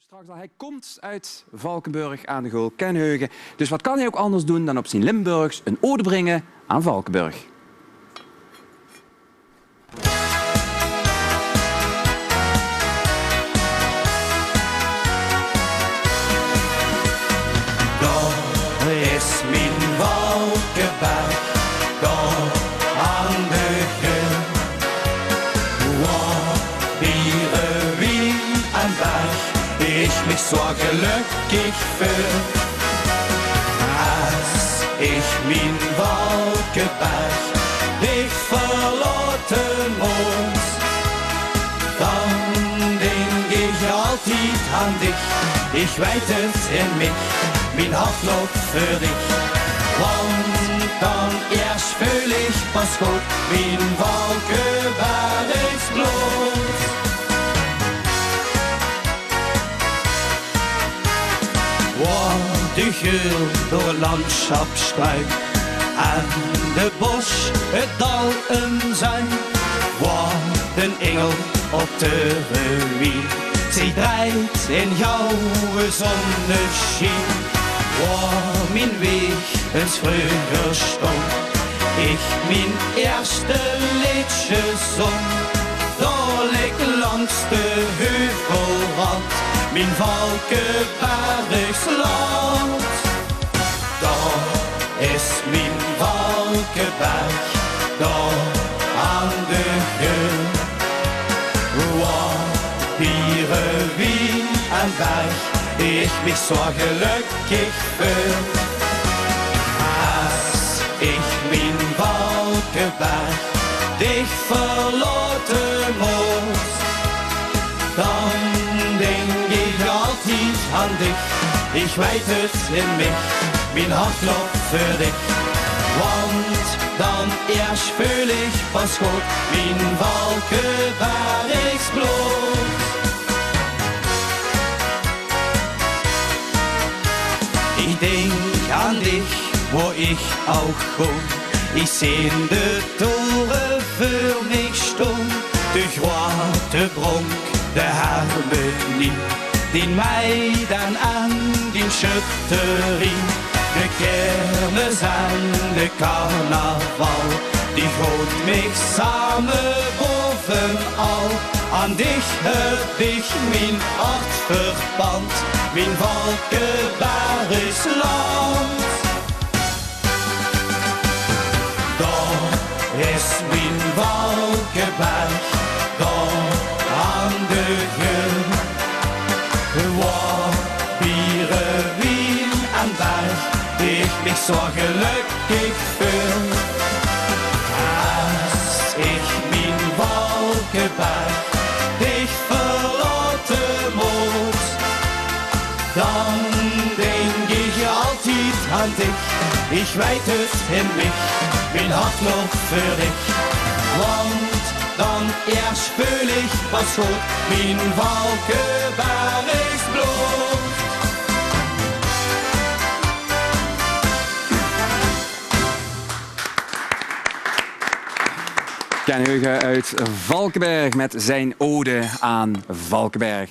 Straks al, hij komt uit Valkenburg aan de Gool, Kenheugen. Dus wat kan hij ook anders doen dan op zijn Limburgs een ode brengen aan Valkenburg? Daar is mijn Valkenberg, daar aan de Gool. Waar bieren, wien en berg, ich mich so glücklich fühl. Als ich mein Valkenberg dich verlassen muss, dann denk ich altijd an dich. Ich weet es in mich, mein Hartlob für dich. Want dan erst fühl ich was gut, mein Valkenberg ist bloß. Waar de geur door het landschap strijkt en de bos het dal een zijn. Waar een engel op de revue zich draait in jouw zonneschien. Waar mijn weg eens vroeger stond, ik mijn eerste liedje zong. Daar ligt langs de heuvelrand mijn Valkenbergsland. Daar is mijn Valkenberg, daar aan de Gool. Waar bieren, wien en berg, ich mich so glücklich fühl. Als ich mein Valkenberg dich verlassen muss, dann denk ich altijd an dich. Ich weet es in mich, mein Hartlob für dich. Want dan erst fühl ich was gut, mein Valkenberg ist bloß. Ich denk an dich, wo ich auch komm. Ich seh de Tore für mich stumm, durch rote Brunk der Harmonie, den Maidan an den Schütterie, de Kermis an de Karneval, die holt mich samenboven al. An dich hab ich mein Ort verbannt, mein Valkenbergsland. Da ist mein Valkenberg, da an de Gool. Waar bieren, wien en berg, ich mich so glücklich fühl. Als ich mein Valkenberg dich verlassen muss, dann denk ich altijd an dich. Ich weet es in mich, mein Hartlob für dich. Want dan erst fühl ich was gut, mein Valkenberg ist bloß. Kenheugen uit Valkenberg met zijn ode aan Valkenberg.